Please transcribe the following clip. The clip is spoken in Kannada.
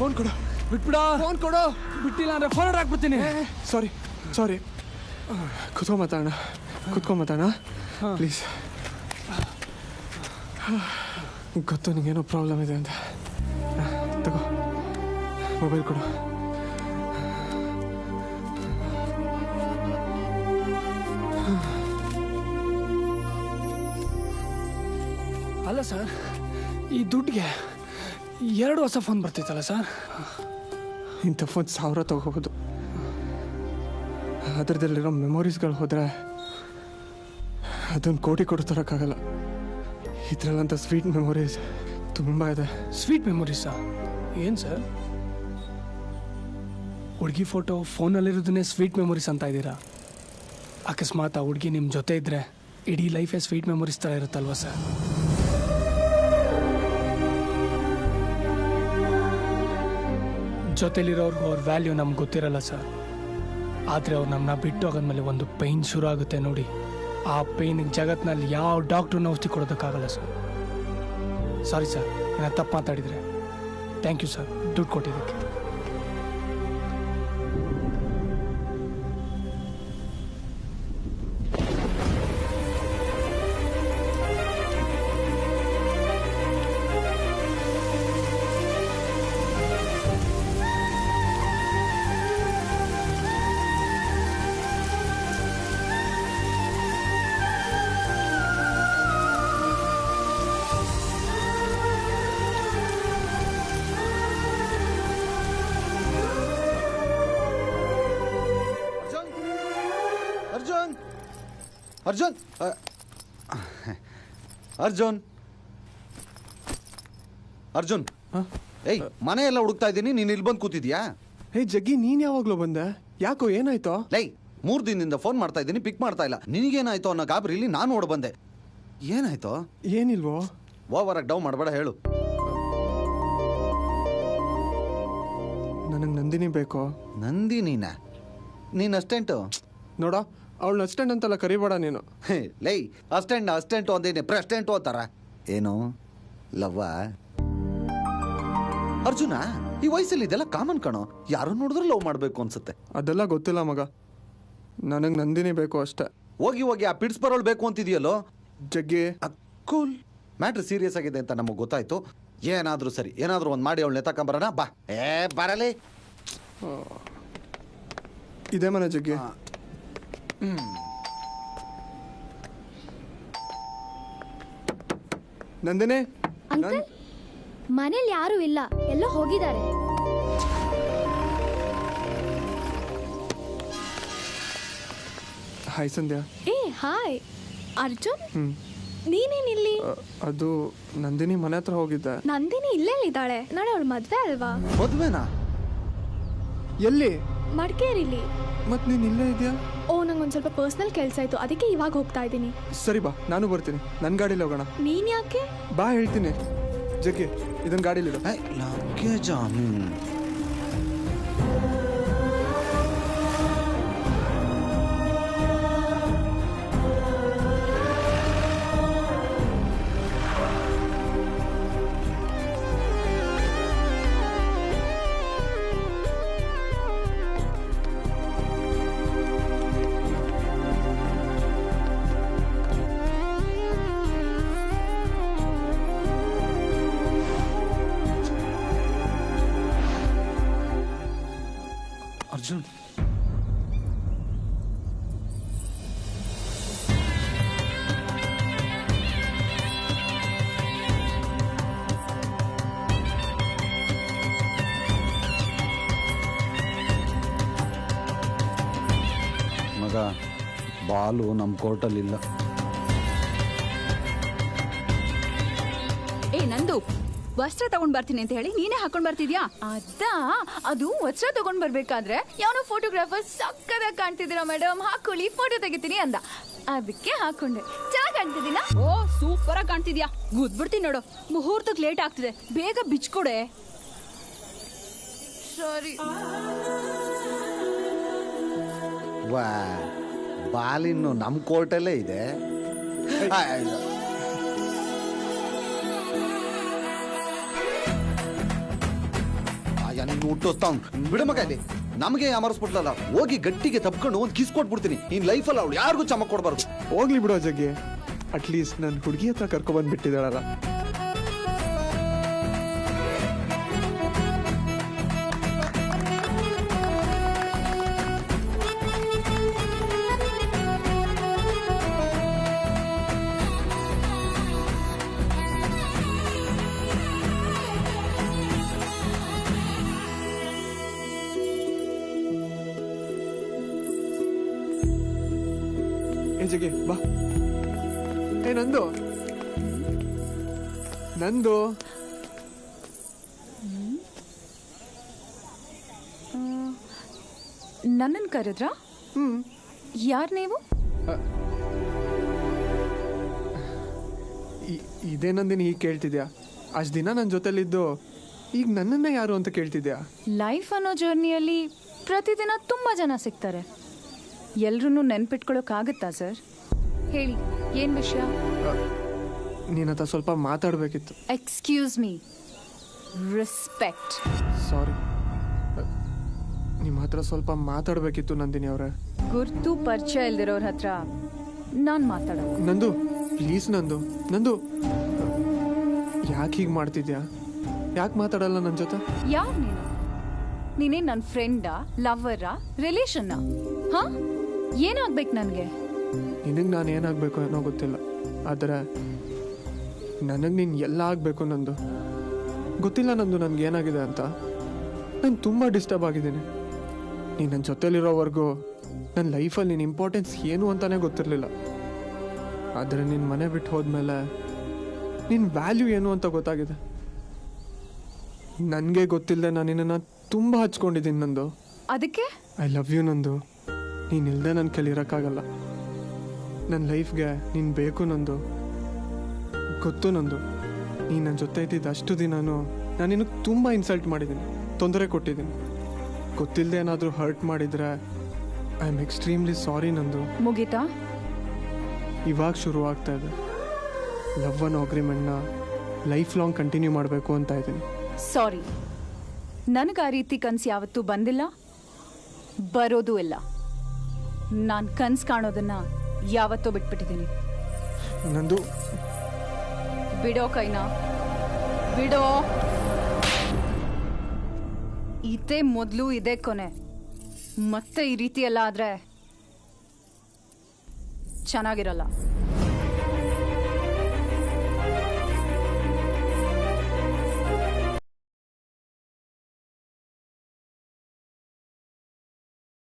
ಫೋನ್ ಕೊಡು. ಬಿಟ್ಬಿಡ. ಫೋನ್ ಕೊಡು. ಬಿಟ್ಟಿಲ್ಲ ಅಂದ್ರೆ ಫೋನ್ ಹಾಕ್ಬಿಡ್ತೀನಿ. ಸಾರಿ ಕುತ್ಕೊ ಮಾತಾಡೋಣ ಪ್ಲೀಸ್. ಗೊತ್ತು ನಿಂಗೇನೋ ಪ್ರಾಬ್ಲಮ್ ಇದೆ ಅಂತ. ತಗೋ ಮೊಬೈಲ್ ಕೊಡು. ಅಲ್ಲ ಸರ್, ಈ ದುಡ್ಡಿಗೆ 2 ಹೊಸ ಫೋನ್ ಬರ್ತಿತ್ತಲ್ಲ ಸರ್. ಇಂಥ ಫೋನ್ 1000 ತಗೋಬೋದು. ಅದರದಲ್ಲಿರೋ ಮೆಮೊರೀಸ್ಗಳು ಹೋದರೆ ಅದೊಂದು ಕೋಟಿ ಕೊಟ್ಟು ತರೋಕ್ಕಾಗಲ್ಲ. ಇದರಲ್ಲಂಥ ಸ್ವೀಟ್ ಮೆಮೊರೀಸ್ ತುಂಬ ಇದೆ. ಸ್ವೀಟ್ ಮೆಮೊರೀಸಾ? ಏನು ಸರ್? ಹುಡುಗಿ ಫೋಟೋ ಫೋನಲ್ಲಿರೋದನ್ನೇ ಸ್ವೀಟ್ ಮೆಮೊರೀಸ್ ಅಂತ ಇದ್ದೀರಾ? ಅಕಸ್ಮಾತ್ ಆ ಹುಡುಗಿ ನಿಮ್ಮ ಜೊತೆ ಇದ್ದರೆ ಇಡೀ ಲೈಫೇ ಸ್ವೀಟ್ ಮೆಮೊರೀಸ್ ಥರ ಇರುತ್ತಲ್ವ ಸರ್? ಜೊತೆಲಿರೋರ್ಗೂ ಅವ್ರ ವ್ಯಾಲ್ಯೂ ನಮ್ಗೆ ಗೊತ್ತಿರಲ್ಲ ಸರ್. ಆದರೆ ಅವ್ರು ನಮ್ಮನ್ನ ಬಿಟ್ಟು ಹೋಗೋದ್ಮೇಲೆ ಒಂದು ಪೈನ್ ಶುರು ಆಗುತ್ತೆ ನೋಡಿ. ಆ ಪೈನಿಗೆ ಜಗತ್ತಿನಲ್ಲಿ ಯಾವ ಡಾಕ್ಟ್ರನ್ನ ಔಷಧಿ ಕೊಡೋದಕ್ಕಾಗಲ್ಲ ಸರ್. ಸಾರಿ ಸರ್, ನಾನು ತಪ್ಪು ಮಾತಾಡಿದರೆ. ಥ್ಯಾಂಕ್ ಯು ಸರ್ ದುಡ್ಡು ಕೊಟ್ಟಿದ್ದಕ್ಕೆ. ಅರ್ಜುನ್ ಅರ್ಜುನ್ ಅರ್ಜುನ್ ಏಯ್, ಮನೆ ಎಲ್ಲ ಹುಡುಕ್ತಾ ಇದ್ದೀನಿ, ನೀನು ಇಲ್ಲಿ ಬಂದು ಕೂತಿದ್ಯಾ? ಜಗ್ಗಿ, ನೀನು ಯಾವಾಗಲೂ ಬಂದೆ? ಯಾಕೋ ಏನಾಯ್ತೋ? ಲೈ, 3 ದಿನದಿಂದ ಫೋನ್ ಮಾಡ್ತಾ ಇದ್ದೀನಿ, ಪಿಕ್ ಮಾಡ್ತಾ ಇಲ್ಲ. ನಿನಗೇನಾಯ್ತು ಅನ್ನೋ ಗಾಬರಿಲಿ ನಾನು ಓಡ್ ಬಂದೆ. ಏನಾಯ್ತೋ? ಏನಿಲ್ವೋ? ಓವರಾಗಿ ಡೌನ್ ಮಾಡಬೇಡ, ಹೇಳು. ನನಗೆ ನಂದಿನಿ ಬೇಕೋ. ನಂದಿನಿನ? ನೀನು ಅಸ್ಟೆಂಟು ನೋಡ, ಅವಳು ಅಸ್ಟೆಂಟ್ ಅಂತೆಲ್ಲ ಕರಿಬೇಡ ನೀನು. ಲೈ, ಅಸ್ಟೆಂಟು ಅಂದೇನೆ ಪ್ರೆಸಿಡೆಂಟು ಅಂತಾರ. ಏನು ಲವ್ವ? ಅರ್ಜುನ, ಈ ವಯಸ್ಸಲ್ಲಿ ಇದೆಲ್ಲ ಕಾಮನ್ ಕಣೋ. ಯಾರು ನೋಡಿದ್ರು ಲವ್ ಮಾಡಬೇಕು ಅನ್ಸುತ್ತೆ. ಅದೆಲ್ಲ ಗೊತ್ತಿಲ್ಲ ಮಗ, ನನಗೆ ನಂದಿನಿ ಬೇಕು ಅಷ್ಟೇ. ಹೋಗಿ ಆ ಪಿಡ್ಸ್ ಬರೋಳು ಬೇಕು ಅಂತಿದೆಯಲ್ಲೋ. ಜಗ್ಗಿ, ಕೂಲ್. ಮ್ಯಾಟ್ರ್ ಸೀರಿಯಸ್ ಆಗಿದೆ ಅಂತ ನಮಗೆ ಗೊತ್ತಾಯ್ತು. ಏನಾದರೂ ಸರಿ, ಏನಾದರೂ ಒಂದು ಮಾಡಿ ಅವಳನ್ನ ಎತ್ತಕೊಂಬರೋಣ ಬಾ. ಬರಲಿ. ಇದೇ ಮನೆ ಜಗ್ಗಿ. ನಂದಿನಿ, ಅಂಕಲ್, ಮನೇಲಿ ಯಾರು ಇಲ್ಲ, ಎಲ್ಲ ಹೋಗಿದ್ದಾರೆ. ಹಾಯ್ ಸಂಧ್ಯಾ. ಹಾಯ್ ಅರ್ಜುನ್, ನೀನೇನಿಲ್ಲಿ? ಅದು ನಂದಿನಿ ಮನೆ ಹತ್ರ ಹೋಗಿದ್ದೆ. ನಂದಿನಿ ಇಲ್ಲೇ ಇದ್ದಾಳೆ. ನಾಳೆ ಅವಳು ಮದ್ವೆ ಅಲ್ವಾ? ಮದ್ವೆನಾ? ಎಲ್ಲಿ? ಮಡಿಕೇರಿಲಿ. ಮತ್ ನೀನ್ ಇಲ್ಲೇ ಇದೆಯಾ? ನಂಗೊಂದು ಸ್ವಲ್ಪ ಪರ್ಸನಲ್ ಕೆಲಸ ಇತ್ತು, ಅದಕ್ಕೆ ಇವಾಗ ಹೋಗ್ತಾ ಇದ್ದೀನಿ. ಸರಿ ಬಾ, ನಾನು ಬರ್ತೀನಿ. ನನ್ನ ಗಾಡೀಲಿ ಹೋಗೋಣ. ನೀನ್ ಯಾಕೆ? ಬಾ ಹೇಳ್ತೀನಿ. ಜಗ್ಗಿ, ಇದನ್ನ ಗಾಡೀಲಿ ಲಗೇಜಾ? ಅರ್ಜುನ್, ಬಾಲು ನಮ್ಮ ಕೋರ್ಟಲ್ಲಿಲ್ಲ. ಏ ನಂದು, ವಸ್ತ್ರ ತಗೊಂಡ್ ಬರ್ತೀನಿ ಅಂತ ಹೇಳಿ ನೀನೇ ಹಾಕೊಂಡ್ ಬರ್ತಿದ್ಯಾ? ಅದು ವಸ್ತ್ರ ತಗೊಂಡ್ ಬರ್ಬೇಕಾದ್ರೆ ಯಾವನೋ ಫೋಟೋಗ್ರಾಫರ್ ಸಕ್ಕದಾಗಿ ಕಾಣ್ತಿದ್ದೀರಾ ಮೇಡಮ್, ಹಾಕೊಳ್ಳಿ ಫೋಟೋ ತೆಗಿತೀನಿ ಅಂದ, ಅದಕ್ಕೆ ಹಾಕೊಂಡೆ. ಚೆನ್ನಾಗಿ ಕಾಣ್ತಿದ್ದೀನಾ? ಓ ಸೂಪರ್ ಆಗಿ ಕಾಣ್ತಿದ್ಯಾ. ಗುದ್ಬಿಡ್ತೀನಿ ನೋಡು, ಮುಹೂರ್ತಕ್ಕೆ ಲೇಟ್ ಆಗ್ತಿದೆ, ಬೇಗ ಬಿಚ್ಕೊಡೆ. ಸಾರಿ. ವಾ, ಬಾಲಿನ್ನು ನಮ್ಮ ಕೋರ್ಟಲ್ಲೇ ಇದೆ. ಹುಟ್ಟೋಸ್ತಾವ್ ಬಿಡ ಮಗ, ಇಲ್ಲಿ ನಮಗೆ ಅಮರ್ಸ್ಬಿಟ್ಲಲ್ಲ, ಹೋಗಿ ಗಟ್ಟಿಗೆ ತಪ್ಕೊಂಡು ಒಂದು ಕಿಸ್ ಕೊಟ್ಬಿಡ್ತೀನಿ. ಇನ್ ಲೈಫಲ್ಲಿ ಅವಳು ಯಾರಿಗೂ ಚಮಕ್ ಕೊಡ್ಬಾರ್ದು. ಹೋಗ್ಲಿ ಬಿಡೋ ಜಗ್ಗಿ, ಅಟ್ಲೀಸ್ಟ್ ನನ್ನ ಹುಡುಗಿ ಹತ್ರ ಕರ್ಕೊಬಂದ್ಬಿಟ್ಟಿದ್ದಾಳಲ್ಲ. ಜಗ್ಗಿ ಬಾ. ಏ ನಂದು, ನಂದು ನನ್ನನ್ನು ಕರೆದ್ರಾ? ಯಾರು ನೀವು? ಇದೇ ನಂದಿನಿ ಹೀಗೆ ಕೇಳ್ತಿದ್ಯಾ? ಅಷ್ಟು ದಿನ ನನ್ನ ಜೊತೆಲಿದ್ದು ಈಗ ನನ್ನನ್ನೇ ಯಾರು ಅಂತ ಕೇಳ್ತಿದ್ಯಾ? ಲೈಫ್ ಅನ್ನೋ ಜರ್ನಿಯಲ್ಲಿ ಪ್ರತಿದಿನ ತುಂಬ ಜನ ಸಿಗ್ತಾರೆ, ಎಲ್ರೂ ನೆನ್ಪಿಟ್ಕೊಳ್ಳೋಕ್ಕಾಗತ್ತಾ ಸರ್? ಹೇಳಿ, ಏನು ವಿಷಯ? ನಿನ್ನ ಹತ್ರ ಸ್ವಲ್ಪ ಮಾತಾಡಬೇಕಿತ್ತು. Excuse me, respect. ಸಾರಿ, ನಿಮ್ಮ ಹತ್ರ ಸ್ವಲ್ಪ ಮಾತಾಡಬೇಕಿತ್ತು ನಂದಿನಿ ಅವರೇ. ಗುರ್ತು ಪರಿಚಯ ಇಲ್ದಿರೋರ ಹತ್ರ ನಾನು ಮಾತಾಡೋದು? ನಂದು ಪ್ಲೀಸ್, ನಂದು ಯಾಕೆ ಹೀಗೆ ಮಾಡ್ತಿದ್ಯಾ? ಯಾಕೆ ಮಾತಾಡಲ್ಲ ನನ್ನ ಜೊತೆ? ಯಾರು ನೀನೇ ನನ್ನ ಫ್ರೆಂಡಾ, ಲವ್ವರಾ, ರಿಲೇಷನ್ನಾ? ಹಾ, ಏನಾಗ್ಬೇಕು ನನಗೆ? ನಿನಗೆ ನಾನು ಏನಾಗಬೇಕು ಅನ್ನೋ ಗೊತ್ತಿಲ್ಲ, ಆದರೆ ನನಗೆ ನೀನು ಎಲ್ಲ ಆಗಬೇಕು. ನಂದು ಗೊತ್ತಿಲ್ಲ ನನಗೆ ಏನಾಗಿದೆ ಅಂತ. ನಾನು ತುಂಬ ಡಿಸ್ಟರ್ಬ್ ಆಗಿದ್ದೀನಿ. ನೀನು ನನ್ನ ಜೊತೆಲಿರೋವರೆಗೂ ನನ್ನ ಲೈಫಲ್ಲಿ ನಿನ್ನ ಇಂಪಾರ್ಟೆನ್ಸ್ ಏನು ಅಂತಲೇ ಗೊತ್ತಿರಲಿಲ್ಲ. ಆದರೆ ನಿನ್ನ ಮನೆ ಬಿಟ್ಟು ಹೋದ್ಮೇಲೆ ನಿನ್ನ ವ್ಯಾಲ್ಯೂ ಏನು ಅಂತ ಗೊತ್ತಾಗಿದೆ. ನನಗೆ ಗೊತ್ತಿಲ್ಲದೆ ನಾನು ನಿನ್ನನ್ನು ತುಂಬ ಹಚ್ಕೊಂಡಿದ್ದೀನಿ ನಂದು. ಅದಕ್ಕೆ ಐ ಲವ್ ಯು ನಂದು. ನೀನಿಲ್ಲದೆ ನನ್ನ ಕೈಲಿ ಇರೋಕ್ಕಾಗಲ್ಲ. ನನ್ನ ಲೈಫ್ಗೆ ನೀನು ಬೇಕು ನಂದು. ಗೊತ್ತು ನಂದು, ನೀನು ನನ್ನ ಜೊತೆ ಇದ್ದಿದ್ದು ಅಷ್ಟು ದಿನಾನು ನಾನು ನಿನಗೆ ತುಂಬ ಇನ್ಸಲ್ಟ್ ಮಾಡಿದ್ದೀನಿ, ತೊಂದರೆ ಕೊಟ್ಟಿದ್ದೀನಿ. ಗೊತ್ತಿಲ್ಲದೆ ಏನಾದರೂ ಹರ್ಟ್ ಮಾಡಿದರೆ ಐ ಆಮ್ ಎಕ್ಸ್ಟ್ರೀಮ್ಲಿ ಸಾರಿ ನಂದು. ಮುಗೀತಾ? ಇವಾಗ ಶುರು ಆಗ್ತಾ ಇದೆ. ಲವ್ ಅನ್ನೋ ಅಗ್ರಿಮೆಂಟ್ನ ಲೈಫ್ ಲಾಂಗ್ ಕಂಟಿನ್ಯೂ ಮಾಡಬೇಕು ಅಂತ ಇದ್ದೀನಿ. ಸಾರಿ, ನನಗೆ ಆ ರೀತಿ ಕನಸು ಯಾವತ್ತೂ ಬಂದಿಲ್ಲ, ಬರೋದು ಇಲ್ಲ. ನಾನು ಕನಸು ಕಾಣೋದನ್ನ ಯಾವತ್ತೋ ಬಿಟ್ಬಿಟ್ಟಿದ್ದೀನಿ. ನಂದು ಬಿಡೋ ಕೈನಾ, ಬಿಡೋ. ಇದೇ ಮೊದಲು, ಇದೇ ಕೊನೆ. ಮತ್ತೆ ಈ ರೀತಿ ಎಲ್ಲ ಆದರೆ ಚೆನ್ನಾಗಿರಲ್ಲ.